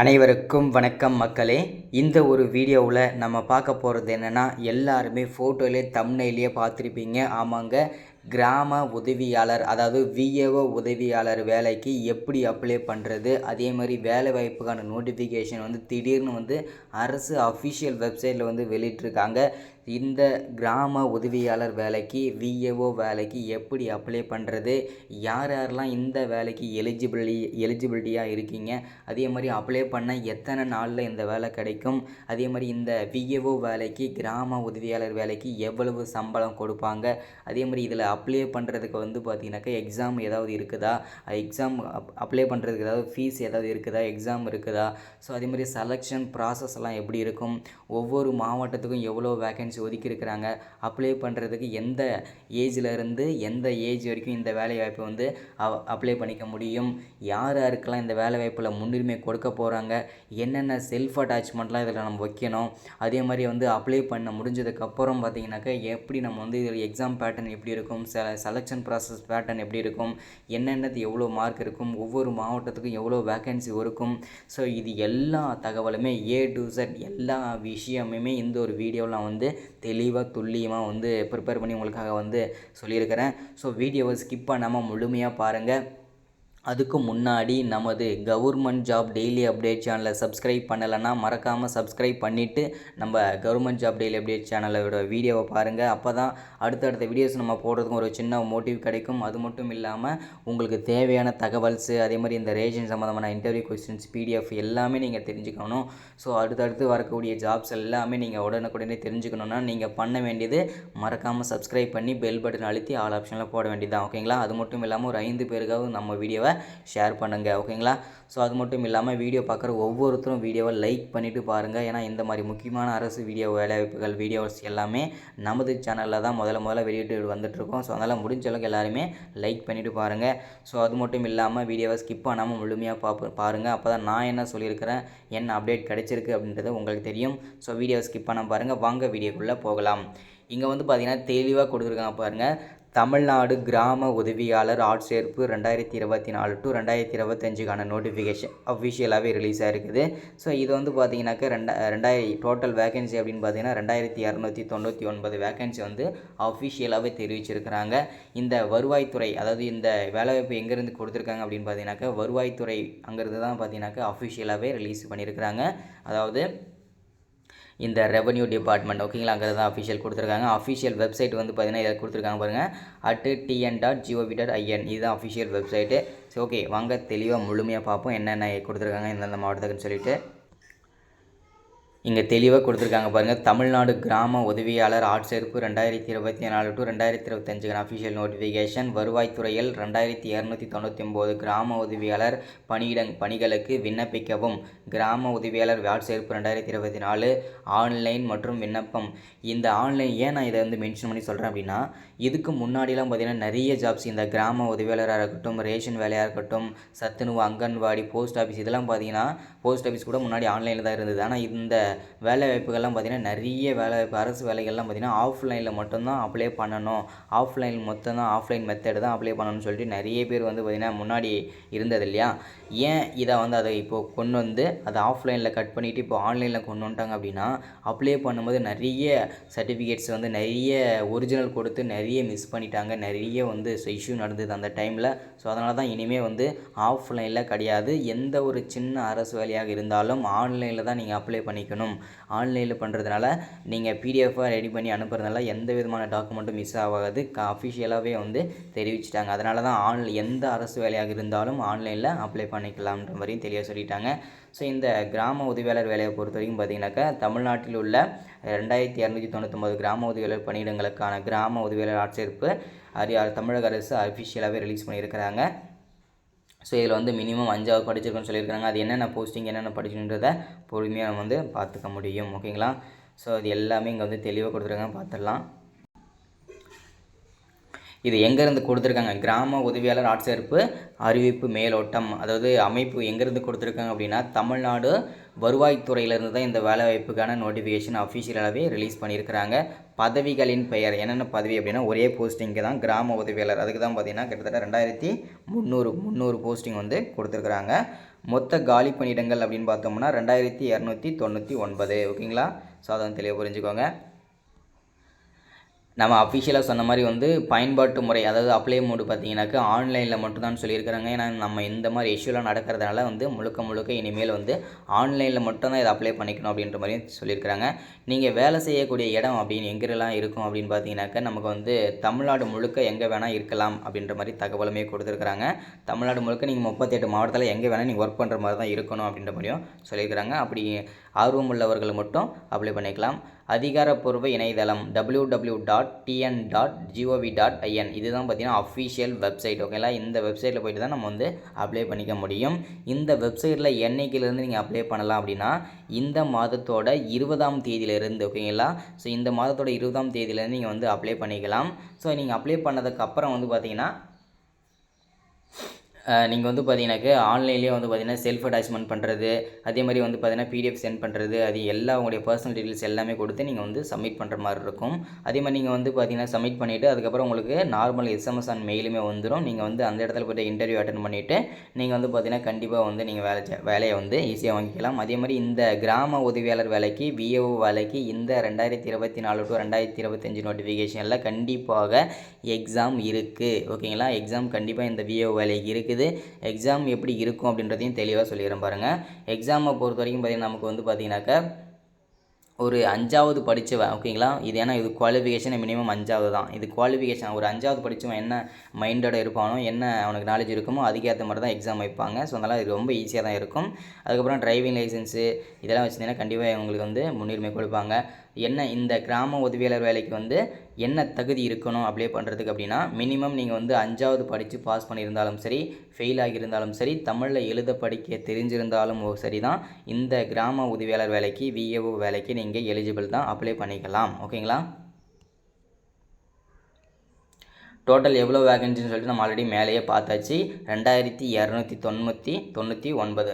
அனைவருக்கும் வணக்கம் மக்களே. இந்த ஒரு வீடியோவில் நம்ம பார்க்க போகிறது என்னென்னா, எல்லாருமே ஃபோட்டோலே தம்ப்நெயிலே பார்த்துருப்பீங்க. ஆமாங்க, கிராம உதவியாளர் அதாவது விஏஓ உதவியாளர் வேலைக்கு எப்படி அப்ளை பண்ணுறது, அதே மாதிரி வேலை வாய்ப்புக்கான நோட்டிஃபிகேஷன் திடீர்னு அரசு அஃபிஷியல் வெப்சைட்டில் வெளியிட்டிருக்காங்க. இந்த கிராம உதவியாளர் வேலைக்கு விஏஓ வேலைக்கு எப்படி அப்ளை பண்ணுறது, யார் யாரெல்லாம் இந்த வேலைக்கு எலிஜிபிலிட்டியாக இருக்கீங்க, அதே மாதிரி அப்ளை பண்ண எத்தனை நாளில் இந்த வேலை கிடைக்கும், அதே மாதிரி இந்த விஏஓ வேலைக்கு கிராம உதவியாளர் வேலைக்கு எவ்வளவு சம்பளம் கொடுப்பாங்க, அதே மாதிரி இதில் அப்ளை பண்ணுறதுக்கு பார்த்தீங்கன்னாக்கா எக்ஸாம் ஏதாவது இருக்குதா, எக்ஸாம் அப்ளை பண்ணுறதுக்கு ஏதாவது ஃபீஸ் ஏதாவது இருக்குதா, எக்ஸாம் இருக்குதா, ஸோ அதே மாதிரி செலெக்ஷன் ப்ராசஸ் எல்லாம் எப்படி இருக்கும், ஒவ்வொரு மாவட்டத்துக்கும் எவ்வளோ வேக்கன்சி ஒதுக்கியிருக்கிறாங்க, அப்ளை பண்ணுறதுக்கு எந்த ஏஜ்லேருந்து எந்த ஏஜ் வரைக்கும் இந்த வேலைவாய்ப்பு அப்ளை பண்ணிக்க முடியும், யார் யாருக்கெல்லாம் இந்த வேலைவாய்ப்பில் முன்னுரிமை கொடுக்க போகிறாங்க, என்னென்ன செல்ஃப் அட்டாச்மெண்ட்லாம் இதில் நம்ம வைக்கணும், அதே மாதிரி அப்ளை பண்ண முடிஞ்சதுக்கப்புறம் பார்த்திங்கனாக்கா எப்படி நம்ம இதில் எக்ஸாம் பேட்டர்ன் எப்படி இருக்கும், செலெக்ஷன் ப்ராசஸ் பேட்டர்ன் எப்படி இருக்கும், என்னென்னது எவ்வளோ மார்க் இருக்கும், ஒவ்வொரு மாவட்டத்துக்கும் எவ்வளோ வேக்கன்சி இருக்கும், ஸோ இது எல்லா தகவலுமே ஏ டு Z எல்லா விஷயமுமே இந்த ஒரு வீடியோவில் நான் தெளிவாக துல்லியமாக ப்ரிப்பேர் பண்ணி உங்களுக்காக சொல்லியிருக்கிறேன். ஸோ வீடியோவை ஸ்கிப் பண்ணாமல் முழுமையாக பாருங்கள். அதுக்கு முன்னாடி நமது கவர்மெண்ட் ஜாப் டெய்லி அப்டேட் சேனலை சப்ஸ்கிரைப் பண்ணலைன்னா மறக்காமல் சப்ஸ்கிரைப் பண்ணிவிட்டு நம்ம கவர்மெண்ட் ஜாப் டெய்லி அப்டேட் சேனலோட வீடியோவை பாருங்கள். அப்போ தான் அடுத்தடுத்த வீடியோஸ் நம்ம போடுறதுக்கும் ஒரு சின்ன மோட்டிவ் கிடைக்கும். அது மட்டும் இல்லாமல் உங்களுக்கு தேவையான தகவல்ஸு, அதே மாதிரி இந்த ரேஷன் சம்மந்தமான இன்டர்வியூ கொஸ்டின்ஸ் பிடிஎஃப் எல்லாமே நீங்கள் தெரிஞ்சுக்கணும். ஸோ அடுத்தடுத்து வரக்கூடிய ஜாப்ஸ் எல்லாமே நீங்கள் உடனுக்குடனே தெரிஞ்சுக்கணுன்னா நீங்கள் பண்ண வேண்டியது மறக்காமல் சப்ஸ்கிரைப் பண்ணி பெல் பட்டன் அழுத்தி ஆல் ஆப்ஷனில் போட வேண்டியது ஓகேங்களா. அது மட்டும் இல்லாமல் ஒரு 5 பேருக்காவது நம்ம வீடியோவை ஷேர் பண்ணுங்கள் ஓகேங்களா. ஸோ அது மட்டும் இல்லாமல் வீடியோ பார்க்குற ஒவ்வொருத்தரும் வீடியோவை லைக் பண்ணிவிட்டு பாருங்கள். ஏன்னா இந்த மாதிரி முக்கியமான அரசு வீடியோ வேலைவாய்ப்புகள் வீடியோஸ் எல்லாமே நமது சேனலில் தான் முதல்ல வெளியிட்டு வந்துட்டுருக்கோம். ஸோ அதனால் முடிஞ்ச அளவுக்கு எல்லாருமே லைக் பண்ணிவிட்டு பாருங்கள். ஸோ அது மட்டும் இல்லாமல் வீடியோவை ஸ்கிப் பண்ணாமல் முழுமையாக பாருங்கள். அப்போ தான் நான் என்ன சொல்லியிருக்கிறேன், என்ன அப்டேட் கிடைச்சிருக்கு அப்படின்றது உங்களுக்கு தெரியும். ஸோ வீடியோவை ஸ்கிப் பண்ண பாருங்கள். வாங்க வீடியோக்குள்ளே போகலாம். இங்கே பார்த்திங்கன்னா தெளிவாக கொடுத்துருக்காங்க பாருங்கள். தமிழ்நாடு கிராம உதவியாளர் ஆட்சேர்ப்பு 2024 டு 2025க்கான நோட்டிஃபிகேஷன் அஃபிஷியலாகவே ரிலீஸ் ஆகிருக்குது. ஸோ இது பார்த்திங்கனாக்கா டோட்டல் வேக்கன்சி அப்படின்னு பார்த்தீங்கன்னா 2299 வேக்கன்சி அஃபிஷியலாகவே தெரிவிச்சிருக்கிறாங்க. இந்த வருவாய்த்துறை, அதாவது இந்த வேலைவாய்ப்பு எங்கேருந்து கொடுத்துருக்காங்க அப்படின்னு பார்த்தீங்கன்னாக்கா வருவாய்த்துறை அங்கேருந்து தான் பார்த்தீங்கன்னாக்கா அஃபிஷியலாகவே ரிலீஸ் பண்ணியிருக்கிறாங்க. அதாவது இந்த ரெவன்யூ டிபார்ட்மெண்ட் ஓகேங்களா, அங்கே தான் அஃபிஷியல் கொடுத்துருக்காங்க. அஃபிஷியல் வெப்சைட் பார்த்தீங்கன்னா இதை கொடுத்துருக்காங்க பாருங்கள் @tn.gov.in இதுதான் அஃபிஷியல் வெப்சைட்டு. ஸோ ஓகே, வாங்க தெளிவாக முழுமையாக பார்ப்போம் என்னென்ன கொடுத்துருக்காங்க இந்தந்த மாவட்டத்துக்குன்னு சொல்லிட்டு. இங்கே தெளிவாக கொடுத்துருக்காங்க பாருங்கள். தமிழ்நாடு கிராம உதவியாளர் ஆட்சேர்ப்பு 2024 டு 2025 அஃபிஷியல் நோட்டிஃபிகேஷன். வருவாய்த்துறையில் 2299 கிராம உதவியாளர் பணிகளுக்கு விண்ணப்பிக்கவும். கிராம உதவியாளர் ஆட்சேர்ப்பு 2024 ஆன்லைன் மற்றும் விண்ணப்பம். இந்த ஆன்லைன் ஏன் நான் இதை மென்ஷன் பண்ணி சொல்கிறேன் அப்படின்னா, இதுக்கு முன்னாடிலாம் பார்த்திங்கன்னா நிறைய ஜாப்ஸ் இந்த கிராம உதவியாளராக இருக்கட்டும், ரேஷன் வேலையாக இருக்கட்டும், சத்துணவு, அங்கன்வாடி, போஸ்ட் ஆஃபீஸ் இதெல்லாம் பார்த்திங்கன்னா போஸ்ட் ஆஃபீஸ் கூட முன்னாடி ஆன்லைனில் தான் இருந்தது. ஆனால் இந்த வேலை வாய்ப்புகள்லாம் பார்த்திங்கன்னா நிறைய வேலைவாய்ப்பு அரசு வேலைகள்லாம் பார்த்திங்கன்னா ஆஃப்லைனில் மட்டும்தான் அப்ளை பண்ணணும், ஆஃப்லைன் மெத்தடு தான் அப்ளை பண்ணணும்னு சொல்லிட்டு நிறைய பேர் பார்த்திங்கன்னா முன்னாடி இருந்தது இல்லையா. ஏன் இதை அதை இப்போது கொண்டு அதை ஆஃப்லைனில் கட் பண்ணிவிட்டு இப்போ ஆன்லைனில் கொண்டு வந்துட்டாங்க அப்படின்னா, அப்ளை பண்ணும்போது நிறைய சர்டிஃபிகேட்ஸ் நிறைய ஒரிஜினல் கொடுத்து நிறைய மிஸ் பண்ணிட்டாங்க, நிறைய இஷ்யூ நடந்தது அந்த டைமில். ஸோ அதனால தான் இனிமேல் ஆஃப்லைனில் கிடையாது, எந்த ஒரு சின்ன அரசு வேலையாக இருந்தாலும் ஆன்லைனில் தான் நீங்கள் அப்ளை பண்ணிக்கணும். ஆன்லைனில் பண்ணுறதுனால நீங்கள் பிடிஎஃபாக ரெடி பண்ணி அனுப்புறதுனால எந்த விதமான டாக்குமெண்ட்டும் மிஸ் ஆகாது, அஃபிஷியலாகவே தெரிவிச்சிட்டாங்க. அதனால தான் எந்த அரசு வேலையாக இருந்தாலும் ஆன்லைனில் அப்ளை பண்ணிக்கலாம்ன்ற மாதிரியும் தெளிவாக சொல்லிட்டாங்க. ஸோ இந்த கிராம உதவியாளர் வேலையை பொறுத்த வரைக்கும் பார்த்திங்கனாக்கா தமிழ்நாட்டில் உள்ள 2299 கிராம உதவியாளர் பணியிடங்களுக்கான கிராம உதவியாளர் ஆட்சேர்ப்பு தமிழக அரசு அஃபிஷியலாகவே ரிலீஸ் பண்ணியிருக்கிறாங்க. ஸோ இதில் மினிமம் 5ஆவது படிச்சிருக்கோன்னு சொல்லியிருக்காங்க. அது என்னென்ன போஸ்டிங் என்னென்ன படிச்சுன்றதை பொறுமையாக நம்ம பார்த்துக்க முடியும் ஓகேங்களா. ஸோ அது எல்லாமே இங்கே தெளிவாக கொடுத்துருக்காங்க, பார்த்துடலாம். இது எங்கேருந்து கொடுத்துருக்காங்க, கிராம உதவியாளர் ஆட்சேர்ப்பு அறிவிப்பு மேலோட்டம், அதாவது அமைப்பு எங்கேருந்து கொடுத்துருக்காங்க அப்படின்னா தமிழ்நாடு வருவாய்த்துறையிலேருந்து தான் இந்த வேலைவாய்ப்புக்கான நோட்டிஃபிகேஷன் அஃபிஷியலாகவே ரிலீஸ் பண்ணியிருக்கிறாங்க. பதவிகளின் பெயர் என்னென்ன பதவி அப்படின்னா ஒரே போஸ்டிங்கு தான் கிராம உதவியாளர், அதுக்கு தான் பார்த்திங்கன்னா கிட்டத்தட்ட 2300 போஸ்டிங் கொடுத்துருக்குறாங்க. மொத்த காலி பணியிடங்கள் அப்படின்னு பார்த்தோம்னா 2299. ஓகேங்களா? ஸோ அதை வந்து தெளிவாக புரிஞ்சுக்கோங்க. நம்ம அஃபிஷியலாக சொன்ன மாதிரி வந்து பயன்பாட்டு முறை, அதாவது அப்ளை மோடு பார்த்தீங்கன்னாக்கா ஆன்லைனில் மட்டும்தான் சொல்லியிருக்கிறாங்க. ஏன்னா நம்ம இந்த மாதிரி இஷ்யூலாம் நடக்கிறதுனால வந்து முழுக்க இனிமேல் வந்து ஆன்லைனில் மட்டும்தான் இதை அப்ளை பண்ணிக்கணும் அப்படின்ற மாதிரியும் சொல்லியிருக்கிறாங்க. நீங்கள் வேலை செய்யக்கூடிய இடம் அப்படின்னு எங்கெல்லாம் இருக்கும் அப்படின்னு பார்த்தீங்கன்னாக்கா நமக்கு வந்து தமிழ்நாடு முழுக்க எங்கே வேணால் இருக்கலாம் அப்படின்ற மாதிரி தகவலுமே கொடுத்துருக்குறாங்க. தமிழ்நாடு முழுக்க நீங்கள் 38 மாவட்டத்தில் எங்கே வேணால் நீங்கள் ஒர்க் பண்ணுற மாதிரி தான் இருக்கணும் அப்படின்ற மாதிரியும் சொல்லியிருக்கிறாங்க. அப்படி ஆர்வம் உள்ளவர்கள் மட்டும் அப்ளை பண்ணிக்கலாம். அதிகாரப்பூர்வ இணையதளம் www.tn.gov.in இதுதான் பார்த்தீங்கன்னா அஃபிஷியல் வெப்சைட். ஓகேங்களா? இந்த வெப்சைட்டில் போய்ட்டு தான் நம்ம வந்து அப்ளை பண்ணிக்க முடியும். இந்த வெப்சைட்டில் என்னைக்கிலேருந்து நீங்கள் அப்ளை பண்ணலாம் அப்படின்னா இந்த மாதத்தோட 20ஆம் தேதியிலிருந்து. ஓகேங்களா? ஸோ இந்த மாதத்தோட 20ஆம் தேதியிலேருந்து நீங்கள் வந்து அப்ளை பண்ணிக்கலாம். ஸோ நீங்கள் அப்ளை பண்ணதுக்கப்புறம் வந்து பார்த்தீங்கன்னா நீங்கள் வந்து பார்த்தீங்கன்னாக்க ஆன்லைன்லேயே வந்து பார்த்தீங்கன்னா செல்ஃப் அட்டாச்மெண்ட் பண்ணுறது, அதே மாதிரி வந்து பார்த்தீங்கன்னா பிடிஎஃப் சென்ட் பண்ணுறது, அது எல்லா உங்களுடைய பர்சனல் டீட்டெயில்ஸ் எல்லாமே கொடுத்து நீங்கள் வந்து சப்மிட் பண்ணுற மாதிரி இருக்கும். அதே மாதிரி நீங்கள் வந்து பார்த்தீங்கன்னா சப்மிட் பண்ணிவிட்டு அதுக்கப்புறம் உங்களுக்கு நார்மல் எஸ்எம்எஸ் அண்ட் மெயிலுமே வந்துடும். நீங்கள் வந்து அந்த இடத்துல போய்ட்டு இன்டர்வியூ அட்டன் பண்ணிவிட்டு நீங்கள் வந்து பார்த்தீங்கன்னா கண்டிப்பாக வந்து நீங்கள் வேலையை வந்து ஈஸியாக வாங்கிக்கலாம். அதே மாதிரி இந்த கிராம உதவியாளர் வேலைக்கு, விஏஓ வேலைக்கு இந்த 2024 to 2025 நோட்டிஃபிகேஷனில் கண்டிப்பாக எக்ஸாம் இருக்குது. ஓகேங்களா? எக்ஸாம் கண்டிப்பாக இந்த விஏஓ வேலைக்கு இருக்குது. எக்ஸாம் எப்படி இருக்கும் அப்படின்றதையும் தெளிவாக சொல்லிடுறேன் பாருங்கள். எக்ஸாமை பொறுத்த வரைக்கும் பார்த்தீங்கன்னா நமக்கு வந்து பார்த்தீங்கன்னாக்கா ஒரு 5வது படித்தவன். ஓகேங்களா? இது ஏன்னா இது குவாலிஃபிகேஷன் மினிமம் 5வது தான். இது குவாலிஃபிகேஷன் ஒரு 5வது படித்தவன் என்ன மைண்டோட இருப்பானோ, என்ன அவனுக்கு நாலேஜ் இருக்குமோ அதுக்கேற்ற மாதிரி தான் எக்ஸாம் வைப்பாங்க. ஸோ அதனால் இது ரொம்ப ஈஸியாக தான் இருக்கும். அதுக்கப்புறம் டிரைவிங் லைசன்ஸு இதெல்லாம் வச்சுருந்தீங்கன்னா கண்டிப்பாக உங்களுக்கு வந்து முன்னுரிமை கொடுப்பாங்க. என்ன இந்த கிராம உதவியாளர் வேலைக்கு வந்து என்ன தகுதி இருக்கணும் அப்ளை பண்ணுறதுக்கு அப்படின்னா மினிமம் நீங்கள் வந்து 5வது படித்து பாஸ் பண்ணியிருந்தாலும் சரி, ஃபெயில் ஆகியிருந்தாலும் சரி, தமிழில் எழுத படிக்க தெரிஞ்சிருந்தாலும் சரி தான் இந்த கிராம உதவியாளர் வேலைக்கு, விஏஓ வேலைக்கு நீங்கள் எலிஜிபிள் தான், அப்ளை பண்ணிக்கலாம். ஓகேங்களா? டோட்டல் எவ்வளோ வேகன்சின்னு சொல்லிட்டு நம்ம ஆல்ரெடி மேலேயே பார்த்தாச்சு. 2299.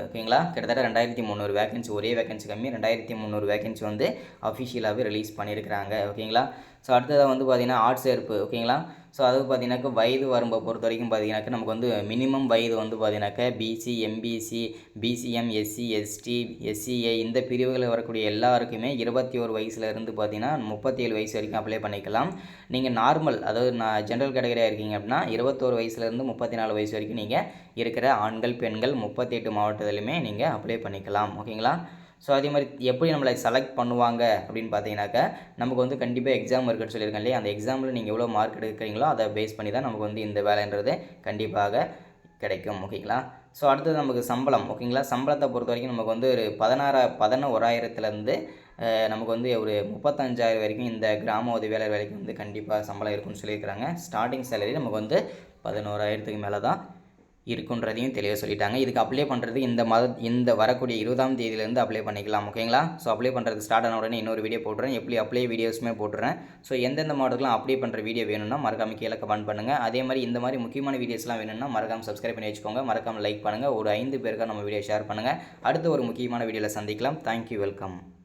ஓகேங்களா? கிட்டத்தட்ட 2300 வேகன்சி, ஒரே வேகன்சி கம்மி, 2300 வேகன்சி வந்து அஃபிஷியலாகவே ரிலீஸ் பண்ணியிருக்கிறாங்க. ஓகேங்களா? ஸோ அடுத்ததாக வந்து பார்த்திங்கன்னா ஆர்ட்ஸ் சேர்ப்பு. ஓகேங்களா? ஸோ அது பார்த்தீங்கன்னாக்கா வயது வரம்பை பொறுத்த வரைக்கும் பார்த்தீங்கன்னாக்கா நமக்கு வந்து மினிமம் வயது வந்து பார்த்தீங்கன்னாக்கா BC, MBC, BCM, SC, ST, SCA இந்த பிரிவுகளில் வரக்கூடிய எல்லாருக்குமே 21 வயசுலேருந்து பார்த்தீங்கன்னா 37 வயசு வரைக்கும் அப்ளை பண்ணிக்கலாம். நீங்கள் நார்மல், அதாவது ஜென்ரல் கேட்டகரியாக இருக்கீங்க அப்படின்னா 21 வயசுலேருந்து 34 வயசு வரைக்கும் நீங்கள் இருக்கிற ஆண்கள், பெண்கள் 38 மாவட்டத்திலுமே நீங்கள் அப்ளை பண்ணிக்கலாம். ஓகேங்களா? ஸோ அதே மாதிரி எப்படி நம்மளை செலக்ட் பண்ணுவாங்க அப்படின்னு பார்த்தீங்கன்னாக்கா நமக்கு வந்து கண்டிப்பாக எக்ஸாம் இருக்குன்னு சொல்லியிருக்கேன் இல்லையா? அந்த எக்ஸாமில் நீங்கள் எவ்வளோ மார்க் எடுக்கிறீங்களோ அதை பேஸ் பண்ணி தான் நமக்கு வந்து இந்த வேலைன்றது கண்டிப்பாக கிடைக்கும். ஓகேங்களா? ஸோ அடுத்தது நமக்கு சம்பளம். ஓகேங்களா? சம்பளத்தை பொறுத்த வரைக்கும் நமக்கு வந்து ஒரு 11,000லேருந்து நமக்கு வந்து ஒரு 35,000 வரைக்கும் இந்த கிராம உதவியாளர் வேலைக்கு வந்து கண்டிப்பாக சம்பளம் இருக்குன்னு சொல்லியிருக்கிறாங்க. ஸ்டார்டிங் சேலரி நமக்கு வந்து 11,000க்கு மேலே தான் இருக்குன்றதையும் தெளிவாக சொல்லிட்டாங்க. இதுக்கு அப்ளை பண்ணுறது இந்த வரக்கூடிய 20ஆம் தேதியிலேருந்து அப்ளை பண்ணிக்கலாம். ஓகேங்களா? ஸோ அப்ளை பண்ணுறது ஸ்டார்ட் ஆன உடனே இன்னொரு வீடியோ போட்டுறேன், எப்படி அப்ளை வீடியோஸுமே போட்டுறேன். ஸோ எந்தெந்த மாடலுக்குலாம் அப்ளை பண்ணுற வீடியோ வேணும்னா மறக்காமல் கீழே கமெண்ட் பண்ணுங்கள். அதே மாதிரி இந்த மாதிரி முக்கியமான வீடியோஸ்லாம் வேணும்னா மறக்காமல் சப்ஸ்கிரைப் பண்ணி வச்சுக்கோங்க, மறக்காமல் லைக் பண்ணுங்கள், ஒரு 5 பேருக்காக நம்ம வீடியோ ஷேர் பண்ணுங்கள். அடுத்த ஒரு முக்கியமான வீடியோவில் சந்திக்கலாம். Thank you, welcome.